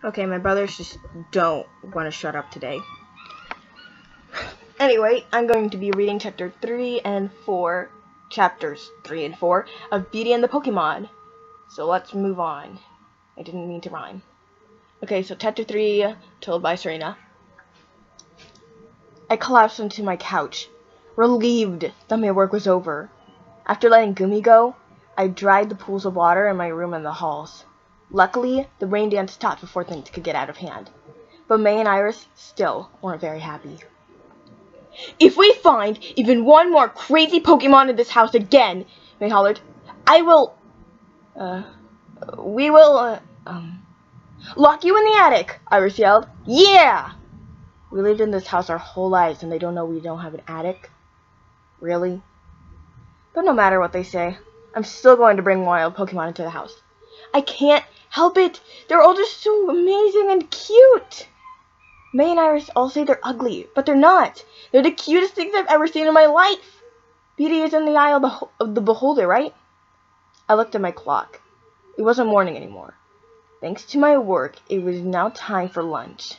Okay, my brothers just don't want to shut up today. Anyway, I'm going to be reading chapters 3 and 4 of Beauty and the Pokemon. So let's move on. I didn't mean to rhyme. Okay, so chapter 3, told by Serena. I collapsed onto my couch, relieved that my work was over. After letting Gumi go, I dried the pools of water in my room and the halls. Luckily, the rain dance stopped before things could get out of hand. But May and Iris still weren't very happy. If we find even one more crazy Pokemon in this house again, May hollered, we will, lock you in the attic, Iris yelled. Yeah! We lived in this house our whole lives and they don't know we don't have an attic? Really? But no matter what they say, I'm still going to bring wild Pokemon into the house. I can't help it. They're all just so amazing and cute. May and Iris all say they're ugly, but they're not. They're the cutest things I've ever seen in my life. Beauty is in the eye of the beholder, right? I looked at my clock. It wasn't morning anymore. Thanks to my work, it was now time for lunch.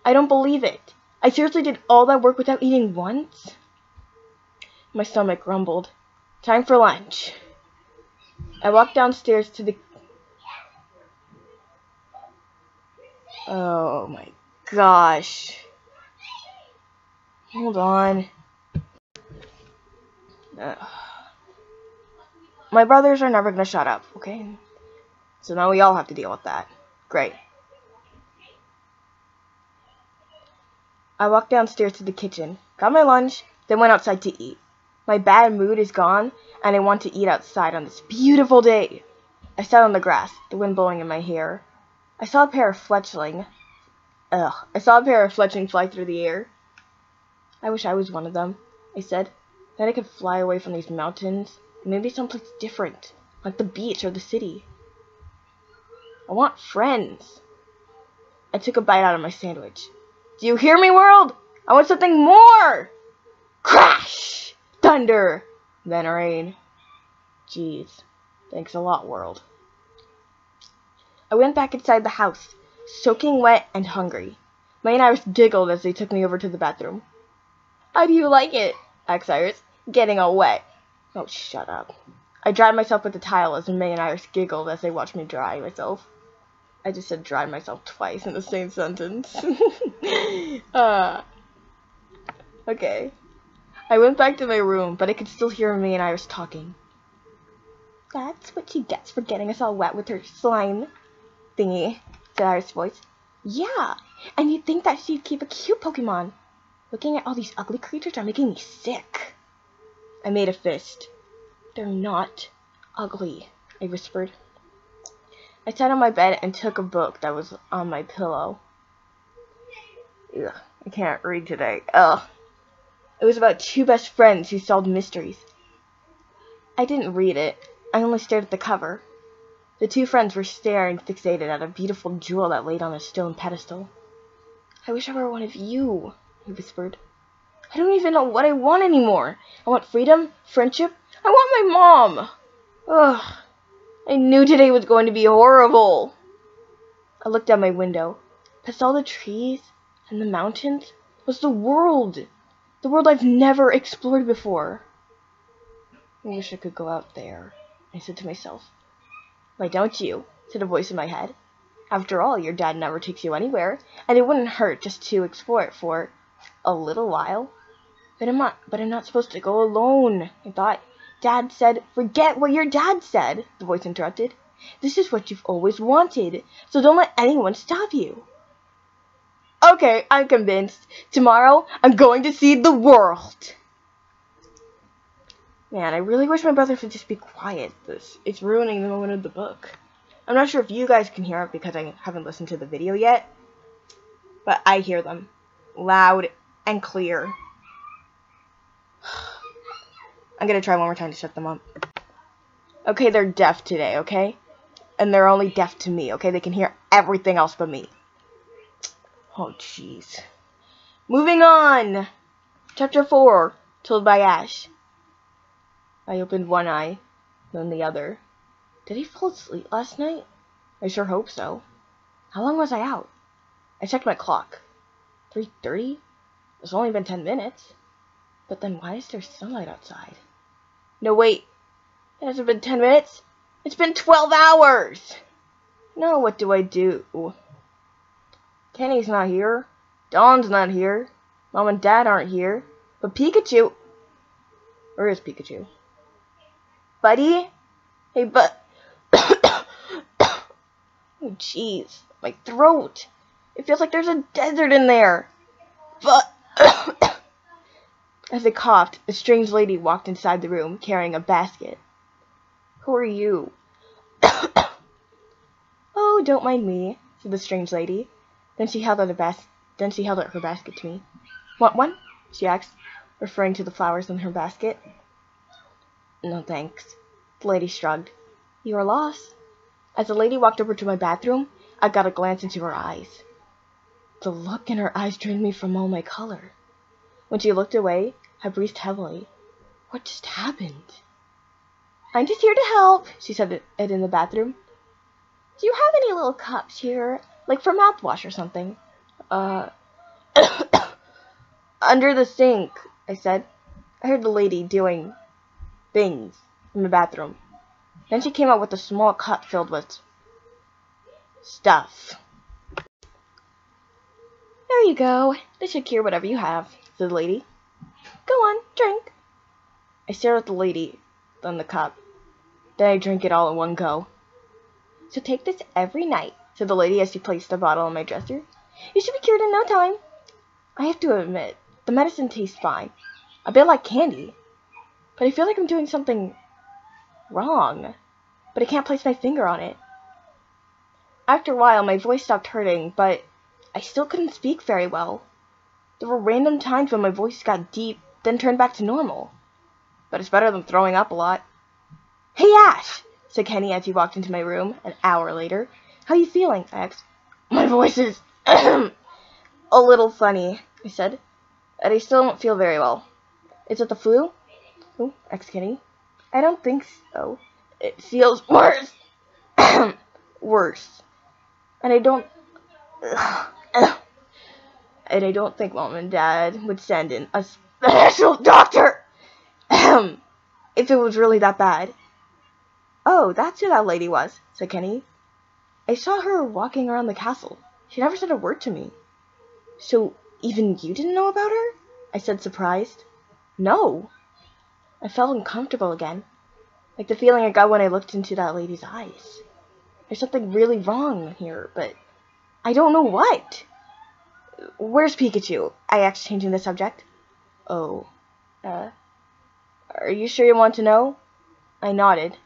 I don't believe it. I seriously did all that work without eating once? My stomach grumbled. Time for lunch. I walked downstairs to the... Oh my gosh. Hold on. My brothers are never gonna shut up, okay? So now we all have to deal with that. Great. I walked downstairs to the kitchen, got my lunch, then went outside to eat. My bad mood is gone, and I want to eat outside on this beautiful day. I sat on the grass, the wind blowing in my hair. I saw a pair of fletchling fly through the air. I wish I was one of them, I said. Then I could fly away from these mountains, maybe someplace different, like the beach or the city. I want friends. I took a bite out of my sandwich. Do you hear me, world? I want something more! Crash! Thunder! Then rain. Jeez. Thanks a lot, world. I went back inside the house, soaking wet and hungry. May and Iris giggled as they took me over to the bathroom. How do you like it? asked Iris, getting all wet. Oh, shut up. I dried myself with the towel as May and Iris giggled as they watched me dry myself. I just said dried myself twice in the same sentence. Okay. I went back to my room, but I could still hear May and Iris talking. That's what she gets for getting us all wet with her slime thingy, said Iris' voice. Yeah, and you'd think that she'd keep a cute Pokemon. Looking at all these ugly creatures are making me sick. I made a fist. They're not ugly, I whispered. I sat on my bed and took a book that was on my pillow. Ugh, I can't read today. Ugh. It was about two best friends who solved mysteries. I didn't read it. I only stared at the cover. The two friends were staring fixated at a beautiful jewel that laid on a stone pedestal. I wish I were one of you, he whispered. I don't even know what I want anymore. I want freedom, friendship. I want my mom. Ugh. I knew today was going to be horrible. I looked out my window. Past all the trees and the mountains was the world. The world I've never explored before. I wish I could go out there, I said to myself. Why don't you? Said a voice in my head. After all, your dad never takes you anywhere, and it wouldn't hurt just to explore it for a little while. But I'm not supposed to go alone, I thought. Dad said, forget what your dad said, the voice interrupted. This is what you've always wanted, so don't let anyone stop you. Okay, I'm convinced. Tomorrow, I'm going to see the world. Man, I really wish my brothers would just be quiet. It's ruining the moment of the book. I'm not sure if you guys can hear it because I haven't listened to the video yet, but I hear them loud and clear. I'm gonna try one more time to shut them up. Okay, they're deaf today, okay? And they're only deaf to me, okay? They can hear everything else but me. Oh, jeez. Moving on! Chapter 4, told by Ash. I opened one eye, then the other. Did he fall asleep last night? I sure hope so. How long was I out? I checked my clock. 3:30? It's only been 10 minutes. But then why is there sunlight outside? No, wait. It hasn't been 10 minutes. It's been 12 hours! Now what do I do? Kenny's not here. Dawn's not here. Mom and Dad aren't here. But Pikachu... Where is Pikachu? Buddy? Hey, oh, jeez. My throat. It feels like there's a desert in there. But... As I coughed, a strange lady walked inside the room carrying a basket. Who are you? Oh, don't mind me, said the strange lady. Then she held out her basket to me. Want one? She asked, referring to the flowers in her basket. No, thanks. The lady shrugged. You are lost. As the lady walked over to my bathroom, I got a glance into her eyes. The look in her eyes drained me from all my color. When she looked away, I breathed heavily. What just happened? I'm just here to help, she said it in the bathroom. Do you have any little cups here? Like for mouthwash or something? Under the sink, I said. I heard the lady doing things in the bathroom. Then she came out with a small cup filled with stuff. There you go. This should cure whatever you have, said the lady. Go on, drink. I stared at the lady, then the cup. Then I drank it all in one go. So take this every night, said the lady as she placed the bottle on my dresser. You should be cured in no time. I have to admit, the medicine tastes fine. A bit like candy. But I feel like I'm doing something wrong. But I can't place my finger on it. After a while, my voice stopped hurting, but I still couldn't speak very well. There were random times when my voice got deep, then turned back to normal. But it's better than throwing up a lot. Hey, Ash, said Kenny as he walked into my room an hour later. How you feeling? I asked. My voice is a little funny, I said. And I still don't feel very well. Is it the flu? Oh, asked Kenny. I don't think so. It feels worse. Worse. And I don't think Mom and Dad would send in a special doctor if it was really that bad. Oh, that's who that lady was, said Kenny. I saw her walking around the castle. She never said a word to me. So, even you didn't know about her? I said, surprised. No. I felt uncomfortable again. Like the feeling I got when I looked into that lady's eyes. There's something really wrong here, but I don't know what. Where's Pikachu? I asked, changing the subject. Oh. Are you sure you want to know? I nodded.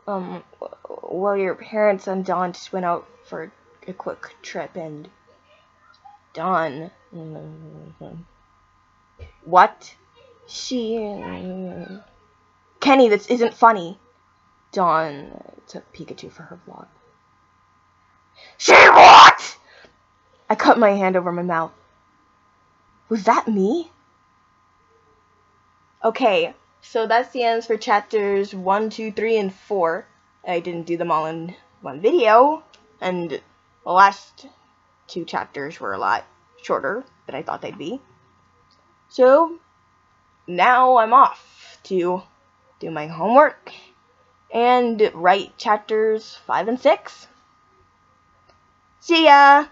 Well, your parents and Dawn just went out for a quick trip, and Dawn... What? She... Kenny, this isn't funny. Dawn took Pikachu for her vlog. She what? I cut my hand over my mouth. Was that me? Okay, so that's the ends for chapters 1, 2, 3, and 4. I didn't do them all in one video, and the last 2 chapters were a lot shorter than I thought they'd be. So, now I'm off to do my homework and write chapters 5 and 6. See ya!